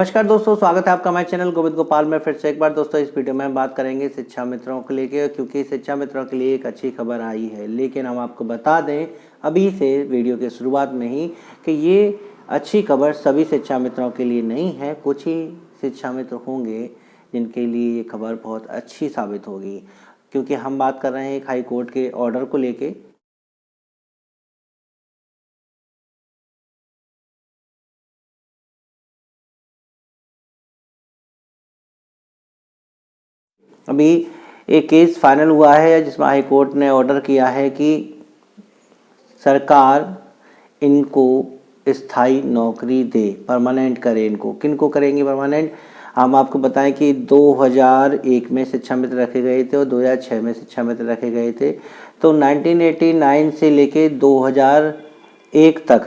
नमस्कार दोस्तों, स्वागत है आपका हमारे चैनल गोविंद गोपाल में। फिर से एक बार दोस्तों इस वीडियो में हम बात करेंगे शिक्षा मित्रों को लेके, क्योंकि शिक्षा मित्रों के लिए एक अच्छी खबर आई है। लेकिन हम आपको बता दें अभी से वीडियो के शुरुआत में ही कि ये अच्छी खबर सभी शिक्षा मित्रों के लिए नहीं है। कुछ ही शिक्षा मित्र होंगे जिनके लिए ये खबर बहुत अच्छी साबित होगी, क्योंकि हम बात कर रहे हैं एक हाई कोर्ट के ऑर्डर को लेके। अभी एक केस फाइनल हुआ है जिसमें हाई कोर्ट ने ऑर्डर किया है कि सरकार इनको स्थायी नौकरी दे, परमानेंट करे। इनको किनको करेंगे परमानेंट? हम आपको बताएं कि 2001 में शिक्षा मित्र रखे गए थे और 2006 में शिक्षा मित्र रखे गए थे। तो 1989 से लेके 2001 तक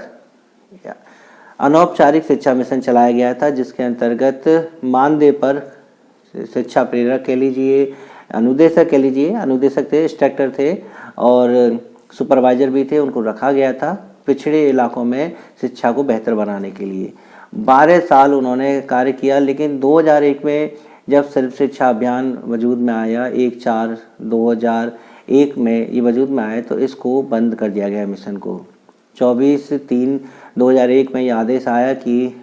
अनौपचारिक शिक्षा मिशन चलाया गया था, जिसके अंतर्गत मानदेय पर शिक्षा प्रेरक कह लीजिए, अनुदेशक कह लीजिए, अनुदेशक थे, इंस्ट्रक्टर थे और सुपरवाइजर भी थे, उनको रखा गया था पिछड़े इलाकों में शिक्षा को बेहतर बनाने के लिए। 12 साल उन्होंने कार्य किया। लेकिन 2001 में जब सर्व शिक्षा अभियान वजूद में आया, 1/4/2001 में ये वजूद में आया, तो इसको बंद कर दिया गया मिशन को। 24/3/2001 में ये आदेश आया कि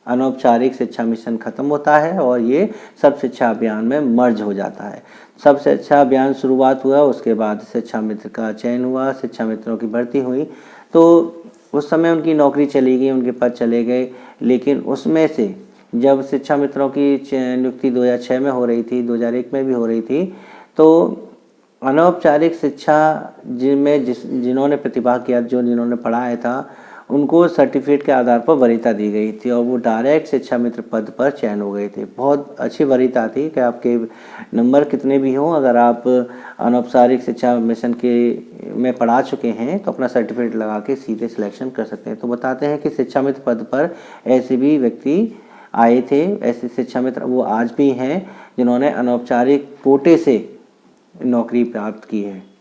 अनौपचारिक शिक्षा मिशन खत्म होता है और ये सब शिक्षा अभियान में मर्ज हो जाता है। सब शिक्षा अभियान शुरुआत हुआ, उसके बाद शिक्षा मित्र का चयन हुआ, शिक्षा मित्रों की भर्ती हुई। तो उस समय उनकी नौकरी चली गई, उनके पद चले गए। लेकिन उसमें से जब शिक्षा मित्रों की नियुक्ति 2006 में हो रही थी, 2001 में भी हो रही थी, तो अनौपचारिक शिक्षा जिनमें जिन्होंने प्रतिभा किया, जिन्होंने पढ़ाया था, उनको सर्टिफिकेट के आधार पर वरीयता दी गई थी और वो डायरेक्ट शिक्षा मित्र पद पर चयन हो गए थे। बहुत अच्छी वरीयता थी कि आपके नंबर कितने भी हों, अगर आप अनौपचारिक शिक्षा मिशन के में पढ़ा चुके हैं तो अपना सर्टिफिकेट लगा के सीधे सिलेक्शन कर सकते हैं। तो बताते हैं कि शिक्षा मित्र पद पर ऐसे भी व्यक्ति आए थे, ऐसे शिक्षा मित्र वो आज भी हैं जिन्होंने अनौपचारिक कोटे से नौकरी प्राप्त की है।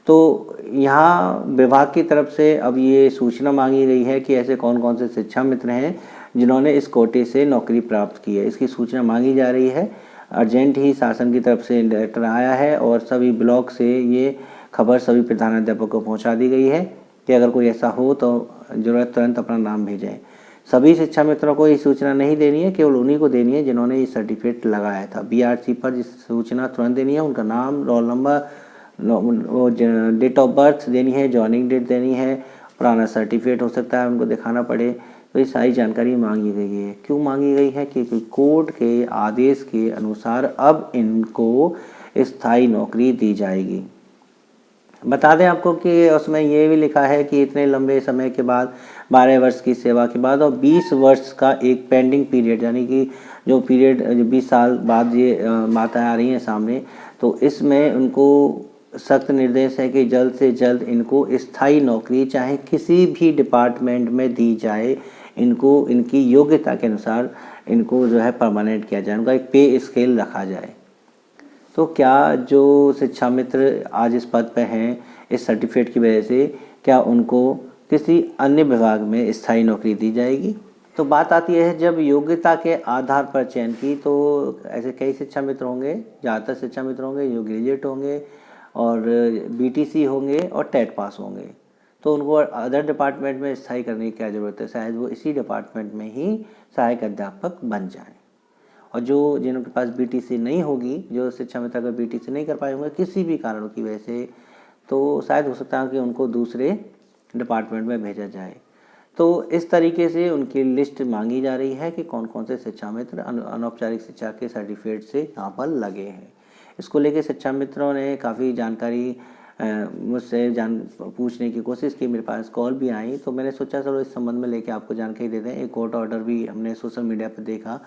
तो यहाँ विभाग की तरफ से अब ये सूचना मांगी गई है कि ऐसे कौन कौन से शिक्षा मित्र हैं जिन्होंने इस कोटे से नौकरी प्राप्त की है। इसकी सूचना मांगी जा रही है। अर्जेंट ही शासन की तरफ से लेटर आया है और सभी ब्लॉक से ये खबर सभी प्रधानाध्यापकों को पहुँचा दी गई है कि अगर कोई ऐसा हो तो ज़रूरत तुरंत अपना नाम भेजें। सभी शिक्षा मित्रों को ये सूचना नहीं देनी है, केवल उन्हीं को देनी है जिन्होंने ये सर्टिफिकेट लगाया था। BRC पर जिस सूचना तुरंत देनी है, उनका नाम, रोल नंबर, वो डेट ऑफ बर्थ देनी है, जॉइनिंग डेट देनी है, पुराना सर्टिफिकेट हो सकता है उनको दिखाना पड़े। तो ये सारी जानकारी मांगी गई है। क्यों मांगी गई है? क्योंकि कोर्ट के आदेश के अनुसार अब इनको स्थायी नौकरी दी जाएगी। बता दें आपको कि उसमें ये भी लिखा है कि इतने लंबे समय के बाद, 12 वर्ष की सेवा के बाद और 20 वर्ष का एक पेंडिंग पीरियड, यानी कि जो पीरियड 20 साल बाद ये माताएं आ रही हैं सामने, तो इसमें उनको सख्त निर्देश है कि जल्द से जल्द इनको स्थायी नौकरी चाहे किसी भी डिपार्टमेंट में दी जाए। इनको इनकी योग्यता के अनुसार इनको जो है परमानेंट किया जाए, उनका एक पे स्केल रखा जाए। तो क्या जो शिक्षा मित्र आज इस पद पे हैं इस सर्टिफिकेट की वजह से, क्या उनको किसी अन्य विभाग में स्थायी नौकरी दी जाएगी? तो बात आती है जब योग्यता के आधार पर चयन की, तो ऐसे कई शिक्षा मित्र होंगे, ज़्यादातर शिक्षा मित्र होंगे जो ग्रेजुएट होंगे और BTC होंगे और टेट पास होंगे। तो उनको अदर डिपार्टमेंट में स्थायी करने की क्या ज़रूरत है? शायद वो इसी डिपार्टमेंट में ही सहायक अध्यापक बन जाएं। और जो जिनके पास BTC नहीं होगी, जो शिक्षा मित्र अगर BTC नहीं कर पाए होंगे किसी भी कारणों की वजह से, तो शायद हो सकता है कि उनको दूसरे डिपार्टमेंट में भेजा जाए। तो इस तरीके से उनकी लिस्ट मांगी जा रही है कि कौन कौन से शिक्षा मित्र अनौपचारिक शिक्षा के सर्टिफिकेट से यहाँ पर लगे हैं। इसको लेकर शिक्षा मित्रों ने काफ़ी जानकारी मुझसे पूछने की कोशिश की, मेरे पास कॉल भी आई। तो मैंने सोचा चलो इस संबंध में लेके आपको जानकारी दे दें। एक कोर्ट ऑर्डर भी हमने सोशल मीडिया पर देखा,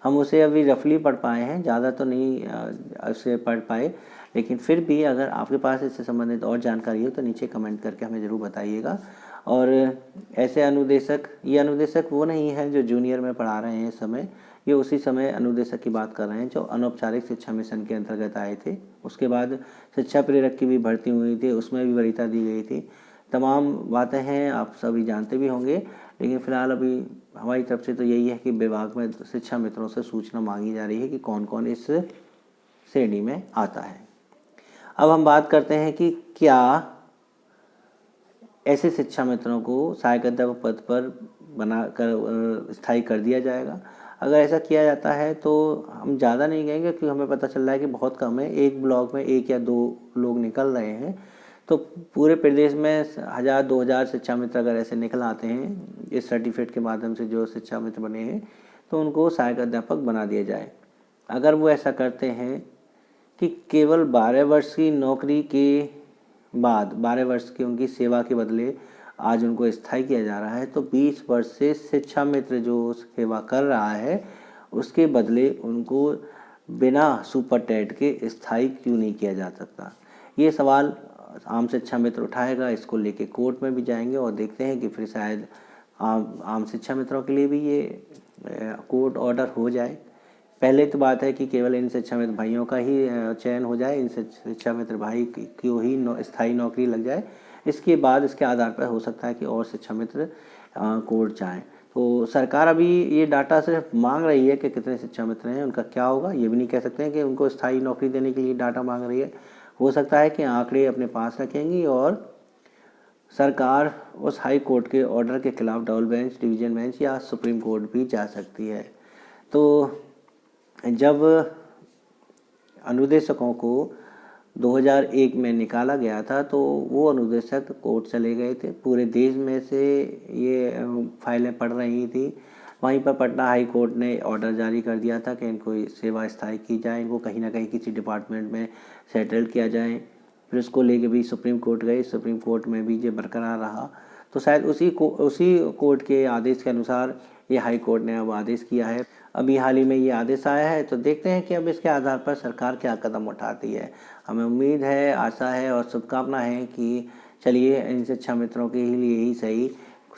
हम उसे अभी रफली पढ़ पाए हैं, ज़्यादा तो नहीं उसे पढ़ पाए, लेकिन फिर भी अगर आपके पास इससे संबंधित और जानकारी हो तो नीचे कमेंट करके हमें ज़रूर बताइएगा। और ऐसे अनुदेशक, ये अनुदेशक वो नहीं है जो जूनियर में पढ़ा रहे हैं इस समय, ये उसी समय अनुदेशक की बात कर रहे हैं जो अनौपचारिक शिक्षा मिशन के अंतर्गत आए थे। उसके बाद शिक्षा प्रेरक की भी भर्ती हुई थी, उसमें भी वरीयता दी गई थी। तमाम बातें हैं, आप सभी जानते भी होंगे। लेकिन फ़िलहाल अभी हमारी तरफ से तो यही है कि विभाग में शिक्षा मित्रों से सूचना मांगी जा रही है कि कौन कौन इस श्रेणी में आता है। अब हम बात करते हैं कि क्या ऐसे शिक्षा मित्रों को सहायक अध्यापक पद पर बनाकर स्थायी कर दिया जाएगा। अगर ऐसा किया जाता है तो हम ज़्यादा नहीं कहेंगे, क्योंकि हमें पता चल रहा है कि बहुत कम है, एक ब्लॉक में 1 या 2 लोग निकल रहे हैं। तो पूरे प्रदेश में 1000-2000 शिक्षा मित्र अगर ऐसे निकल आते हैं इस सर्टिफिकेट के माध्यम से, जो शिक्षा मित्र बने हैं, तो उनको सहायक अध्यापक बना दिया जाए। अगर वो ऐसा करते हैं कि केवल 12 वर्ष की नौकरी के बाद 12 वर्ष की उनकी सेवा के बदले आज उनको स्थायी किया जा रहा है, तो 20 वर्ष से शिक्षा मित्र जो सेवा कर रहा है उसके बदले उनको बिना सुपर टेट के स्थायी क्यों नहीं किया जा सकता। ये सवाल आम शिक्षा मित्र उठाएगा, इसको लेके कोर्ट में भी जाएंगे और देखते हैं कि फिर शायद आम शिक्षा मित्रों के लिए भी ये कोर्ट ऑर्डर हो जाए। पहले तो बात है कि केवल इन शिक्षा मित्र भाइयों का ही चयन हो जाए, इन शिक्षा मित्र भाई की ही स्थायी नौकरी लग जाए। इसके बाद इसके आधार पर हो सकता है कि और शिक्षा मित्र कोर्ट जाएँ। तो सरकार अभी ये डाटा सिर्फ मांग रही है कि कितने शिक्षा मित्र हैं, उनका क्या होगा ये भी नहीं कह सकते हैं कि उनको स्थायी नौकरी देने के लिए डाटा मांग रही है। हो सकता है कि आंकड़े अपने पास रखेंगी और सरकार उस हाई कोर्ट के ऑर्डर के खिलाफ डबल बेंच, डिवीजन बेंच या सुप्रीम कोर्ट भी जा सकती है। तो जब अनुदेशकों को 2001 में निकाला गया था तो वो अनुदेशक कोर्ट चले गए थे। पूरे देश में से ये फाइलें पढ़ रही थी। वहीं पर पटना हाई कोर्ट ने ऑर्डर जारी कर दिया था कि इनको सेवा स्थायी की जाए, इनको कहीं ना कहीं किसी डिपार्टमेंट में सेटल किया जाए। फिर उसको लेके भी सुप्रीम कोर्ट गए, सुप्रीम कोर्ट में भी ये बरकरार रहा। तो शायद उसी कोर्ट के आदेश के अनुसार ये हाई कोर्ट ने अब आदेश किया है। अभी हाल ही में ये आदेश आया है, तो देखते हैं कि अब इसके आधार पर सरकार क्या कदम उठाती है। हमें उम्मीद है, आशा है और शुभकामना है कि चलिए इन शिक्षा मित्रों के लिए ही सही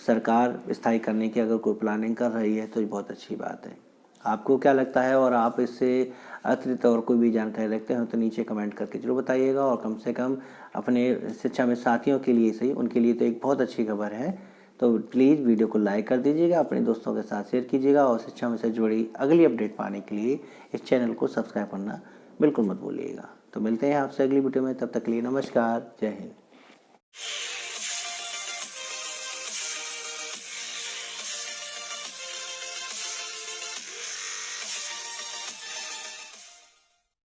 सरकार स्थायी करने की अगर कोई प्लानिंग कर रही है तो ये बहुत अच्छी बात है। आपको क्या लगता है और आप इससे अतिरिक्त और कोई भी जानकारी रखते हो तो नीचे कमेंट करके जरूर बताइएगा। और कम से कम अपने शिक्षा में साथियों के लिए सही, उनके लिए तो एक बहुत अच्छी खबर है। तो प्लीज़ वीडियो को लाइक कर दीजिएगा, अपने दोस्तों के साथ शेयर कीजिएगा और शिक्षा में से जुड़ी अगली अपडेट पाने के लिए इस चैनल को सब्सक्राइब करना बिल्कुल मत भूलिएगा। तो मिलते हैं आपसे अगली वीडियो में, तब तक के लिए नमस्कार, जय हिंद।